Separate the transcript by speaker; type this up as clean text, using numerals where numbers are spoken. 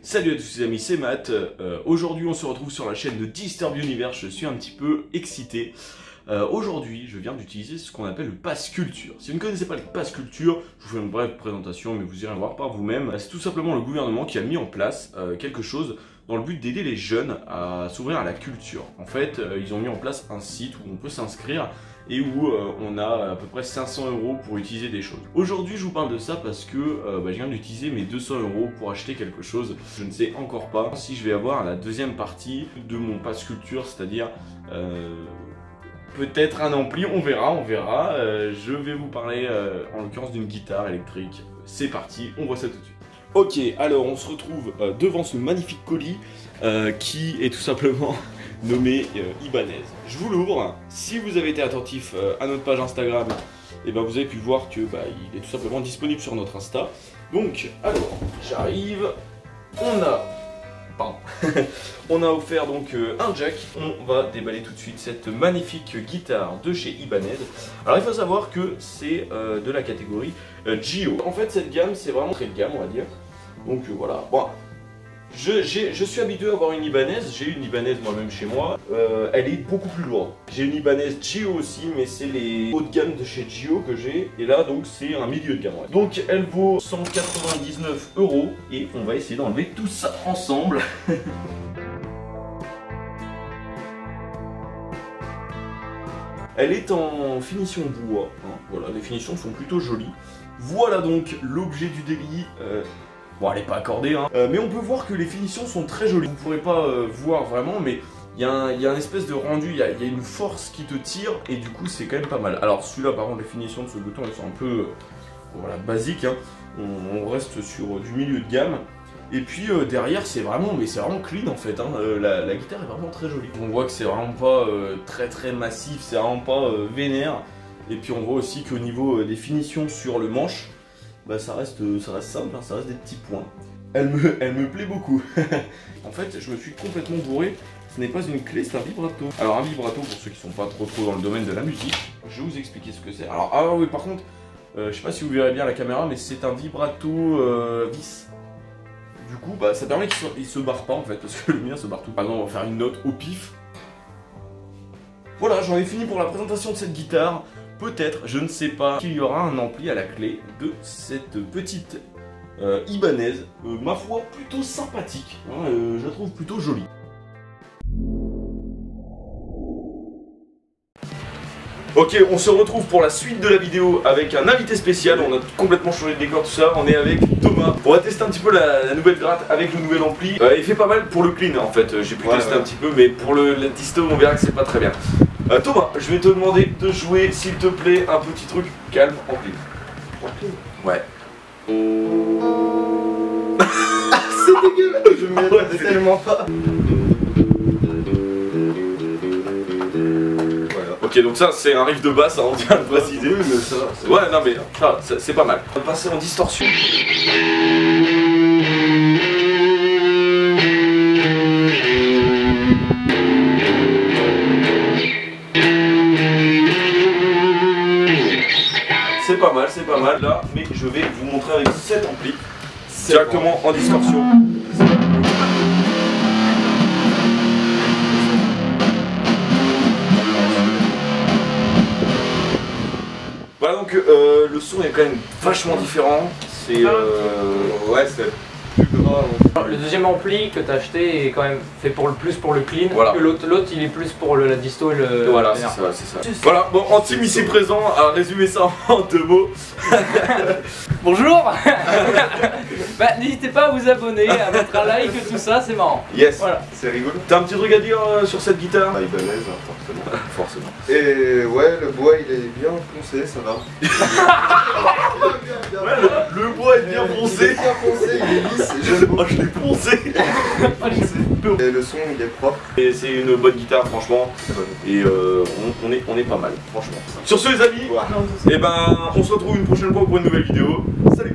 Speaker 1: Salut à tous les amis, c'est Matt. Aujourd'hui on se retrouve sur la chaîne de Disturb Universe, je suis un petit peu excité. Aujourd'hui je viens d'utiliser ce qu'on appelle le Pass Culture. Si vous ne connaissez pas le Pass Culture, je vous fais une brève présentation mais vous irez voir par vous-même. C'est tout simplement le gouvernement qui a mis en place quelque chose dans le but d'aider les jeunes à s'ouvrir à la culture. En fait, ils ont mis en place un site où on peut s'inscrire et où on a à peu près 500 € pour utiliser des choses. Aujourd'hui je vous parle de ça parce que je viens d'utiliser mes 200 € pour acheter quelque chose. Je ne sais encore pas si je vais avoir la deuxième partie de mon Pass Culture, c'est-à-dire peut-être un ampli, on verra. Je vais vous parler en l'occurrence d'une guitare électrique. C'est parti, on voit ça tout de suite. Ok, alors on se retrouve devant ce magnifique colis qui est tout simplement nommé Ibanez. Je vous l'ouvre. Si vous avez été attentif à notre page Instagram, et vous avez pu voir que il est tout simplement disponible sur notre Insta. Donc, alors, j'arrive. On a offert donc un jack. On va déballer tout de suite cette magnifique guitare de chez Ibanez. Alors il faut savoir que c'est de la catégorie Gio. En fait cette gamme c'est vraiment très de gamme on va dire. Donc voilà. Bon, je suis habitué à avoir une Ibanez. J'ai une Ibanez moi-même chez moi. Elle est beaucoup plus lourde. J'ai une Ibanez Gio aussi, mais c'est les hauts de gamme de chez Gio que j'ai. Et là donc c'est un milieu de gamme. Ouais. Donc elle vaut 199 € et on va essayer d'enlever tout ça ensemble. Elle est en finition bois, hein. Voilà, les finitions sont plutôt jolies. Voilà donc l'objet du délit. Bon, elle n'est pas accordée, hein. Mais on peut voir que les finitions sont très jolies. Vous ne pourrez pas voir vraiment, mais il y a un espèce de rendu, il y a une force qui te tire, et du coup c'est quand même pas mal. Alors celui-là par contre, les finitions de ce bouton elles sont un peu voilà, basiques, hein. On reste sur du milieu de gamme. Et puis derrière c'est vraiment clean en fait, hein. La guitare est vraiment très jolie. On voit que c'est vraiment pas très massif, c'est vraiment pas vénère. Et puis on voit aussi qu'au niveau des finitions sur le manche, ça reste simple, hein, ça reste des petits points. Elle me plaît beaucoup. En fait je me suis complètement bourré, ce n'est pas une clé, c'est un vibrato. Alors un vibrato, pour ceux qui sont pas trop dans le domaine de la musique, je vais vous expliquer ce que c'est. Alors ah oui par contre, je sais pas si vous verrez bien à la caméra, mais c'est un vibrato vis. Du coup, ça permet qu'il se barre pas en fait, parce que le mien se barre tout. Par exemple, on va faire une note au pif. Voilà, j'en ai fini pour la présentation de cette guitare. Peut-être, je ne sais pas, qu'il y aura un ampli à la clé de cette petite Ibanez. Ma foi, plutôt sympathique. Hein, je la trouve plutôt jolie. Ok, on se retrouve pour la suite de la vidéo avec un invité spécial. On a complètement changé de décor, tout ça. On est avec Thomas. On va tester un petit peu la nouvelle gratte avec le nouvel ampli. Il fait pas mal pour le clean en fait. J'ai pu tester un petit peu, mais pour la disto, on verra que c'est pas très bien. Thomas, je vais te demander de jouer, s'il te plaît, un petit truc calme en clean. Ouais.
Speaker 2: C'est dégueulasse. Je m'y attendais tellement pas.
Speaker 1: Ok, donc ça c'est un riff de basse, hein, on vient de préciser.
Speaker 2: Oui, mais ça.
Speaker 1: Ouais, non mais ça c'est pas mal. On va passer en distorsion. C'est pas mal là, mais je vais vous montrer avec cet ampli directement en distorsion. Voilà donc le son est quand même vachement différent. C'est ouais, c'est plus grave.
Speaker 3: Le deuxième ampli que t'as acheté est quand même fait plus pour le clean,
Speaker 1: voilà.
Speaker 3: Que l'autre il est plus pour la disto et le...
Speaker 1: Voilà, c'est ça. Voilà, bon, Antim ici présent a résumé ça en 2 mots.
Speaker 3: Bonjour. N'hésitez pas à vous abonner, à mettre un like, tout ça, c'est marrant.
Speaker 1: Yes,
Speaker 3: voilà.
Speaker 1: C'est rigolo. T'as un petit truc à dire sur cette guitare?
Speaker 2: Ibanez, forcément.
Speaker 1: Forcément.
Speaker 2: Et ouais, le bois il est bien foncé, ça va.
Speaker 1: Ouais, le bois est bien foncé.
Speaker 2: Il est bien foncé, il est lisse.
Speaker 1: Je l'ai poncé.
Speaker 2: Et le son il est propre.
Speaker 1: Et c'est une bonne guitare franchement. Et on est pas mal franchement. Sur ce les amis, on se retrouve une prochaine fois pour une nouvelle vidéo. Salut.